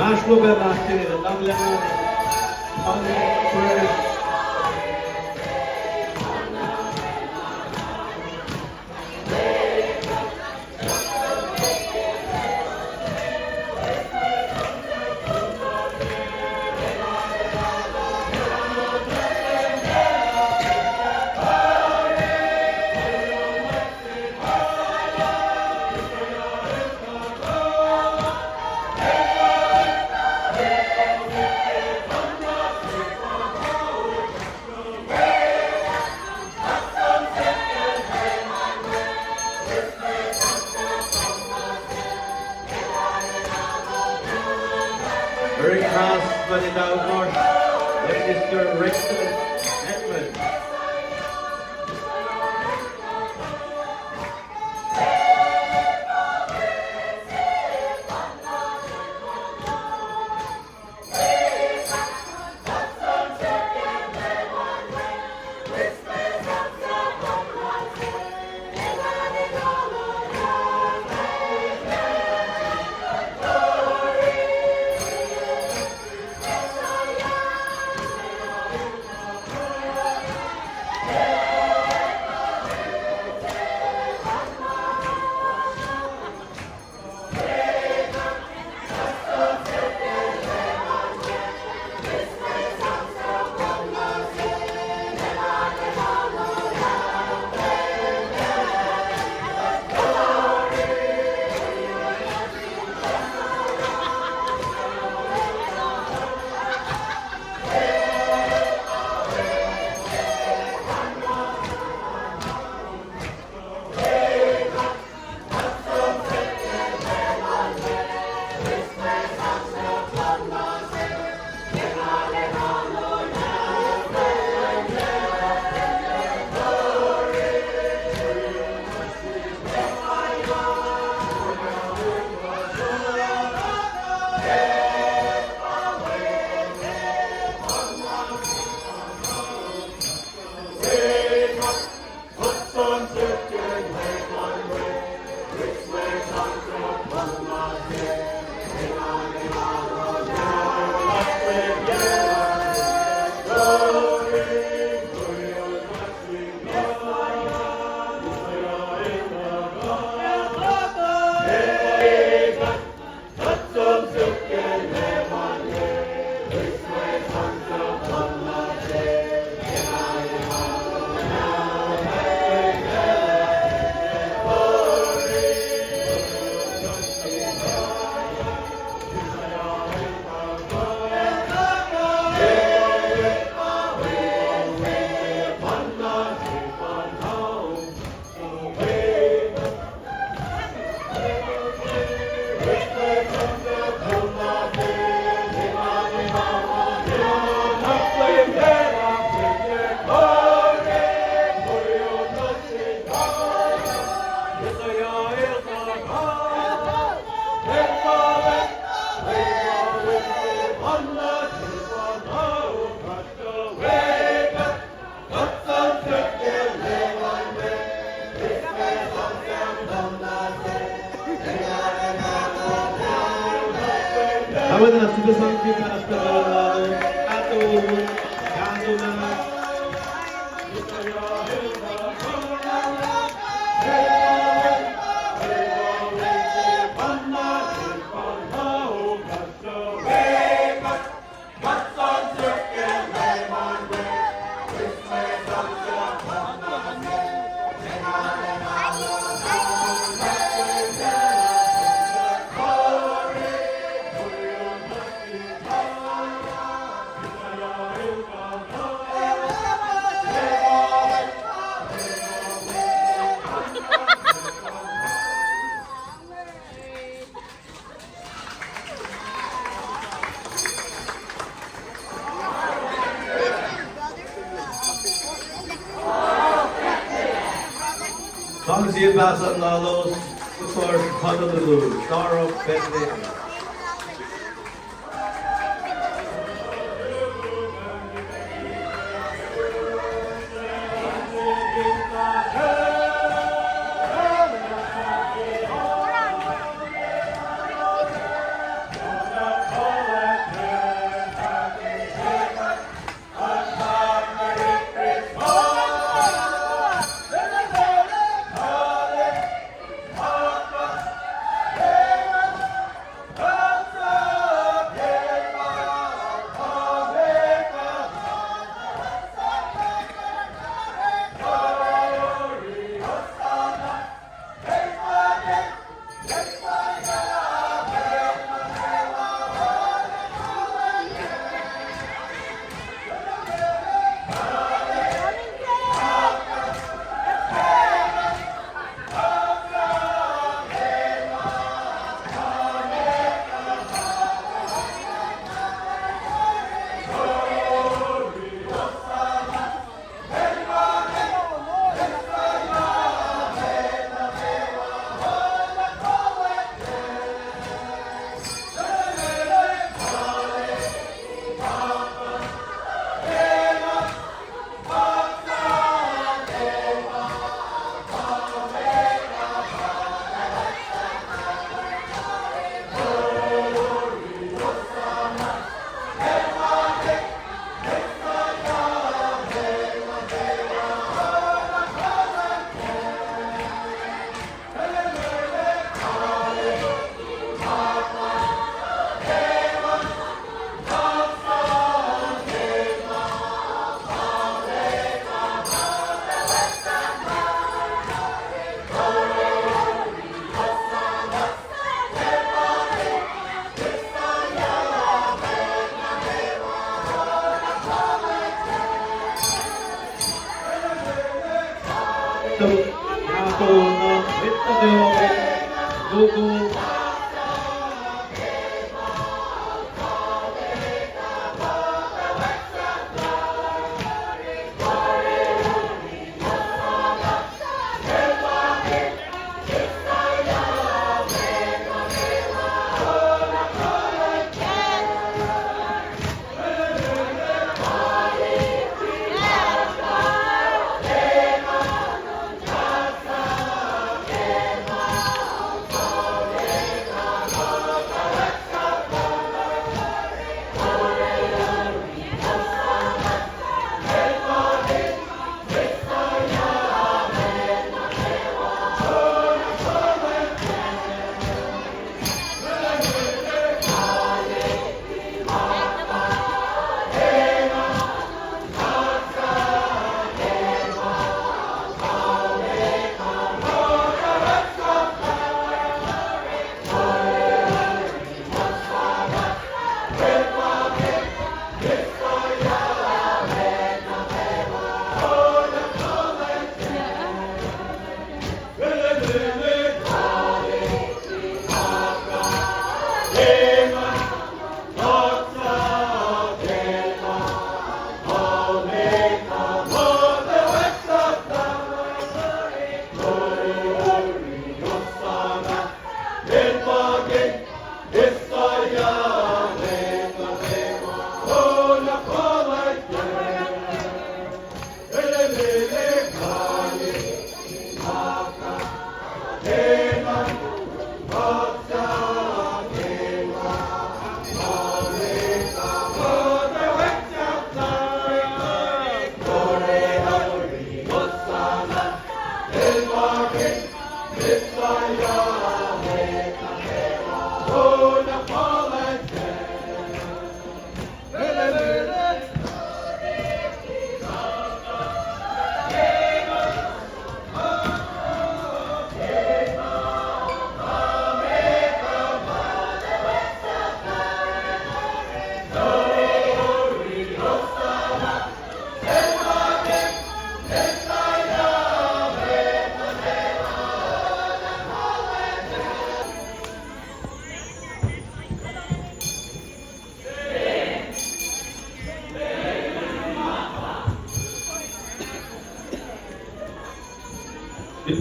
Masz próbę na chwilę, tam lewo. Very fast, but it out north. That is your Rexton Edmund. Ahora subiu para as pedras, ato, gato na Lalos, of course, Honolulu, Star of Bethlehem.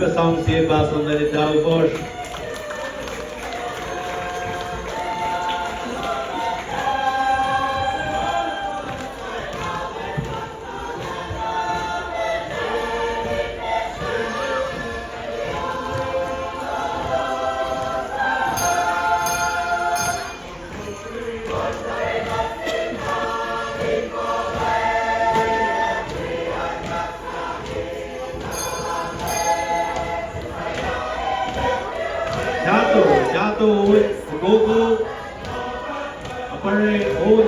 Ultrasound se basında ne daha boş. Jato, Goku, apare, Oud.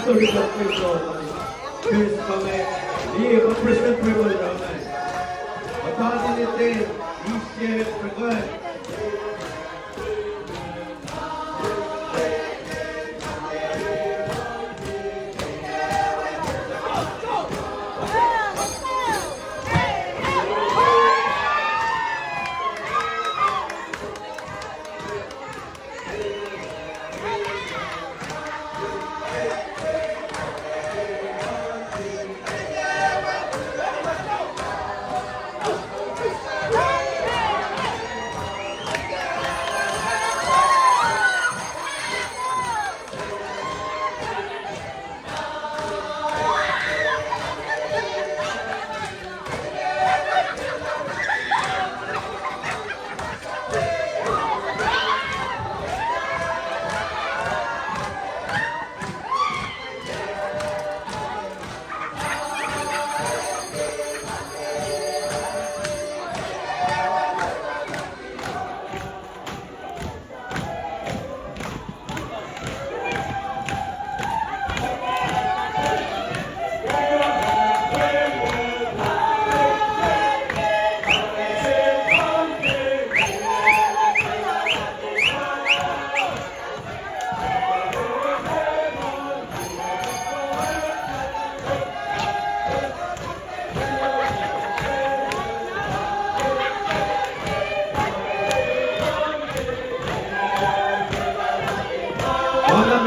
Catholic official, Chris kami, di mag-present mo yung ramay. Matapos nitin, isye, pagod.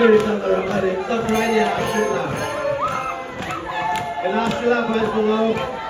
Amerika Marakari, Sakranya Ashila. And Ashila Bansulo.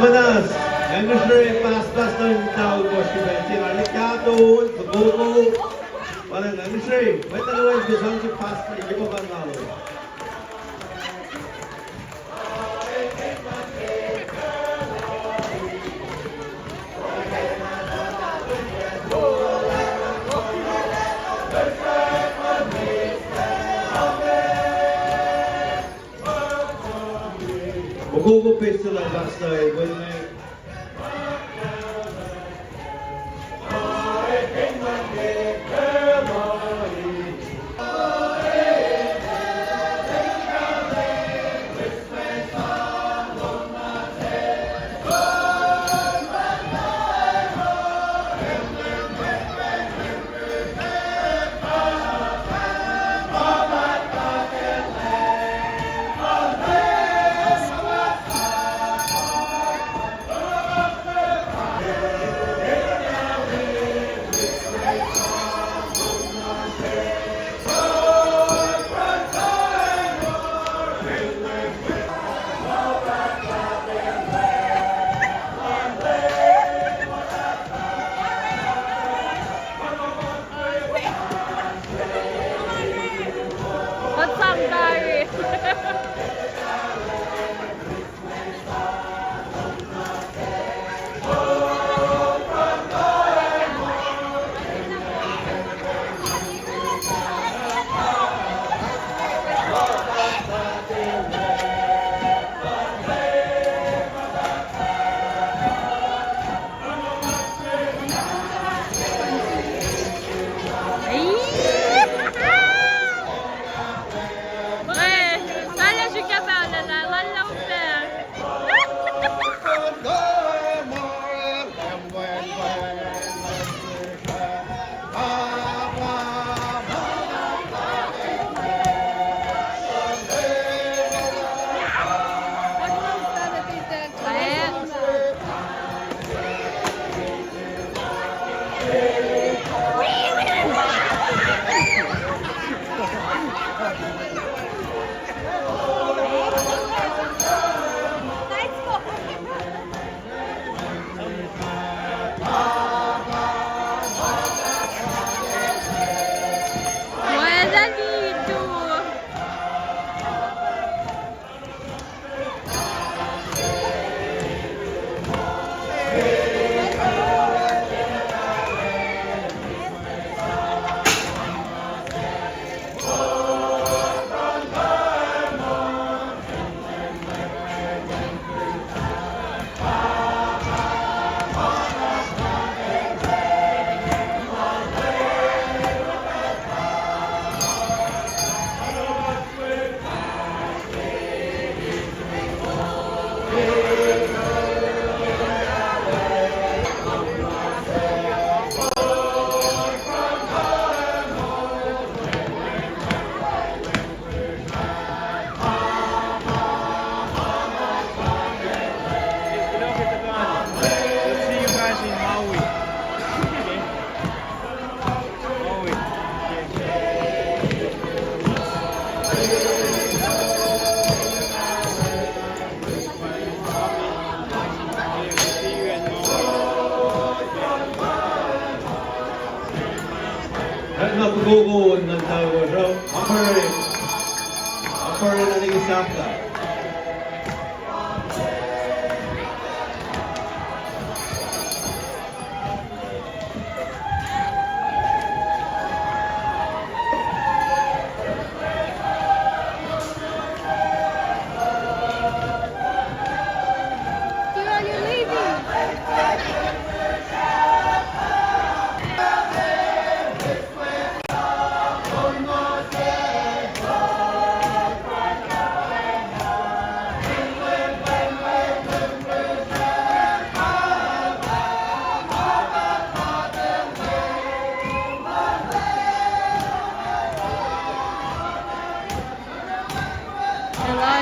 Samanas, Andrew pas ng tawag ko si Betsy. Alikado, Sabuko. Parang Andrew, may tanawin ko saan si Pastor, hindi pa ba nalo? Magugupit sila basta when may What's up, Dari? Ouais, ça là je suis capable, là, là, on nagugugo ng tawag raw. Ampere na nag-isapla. Hello?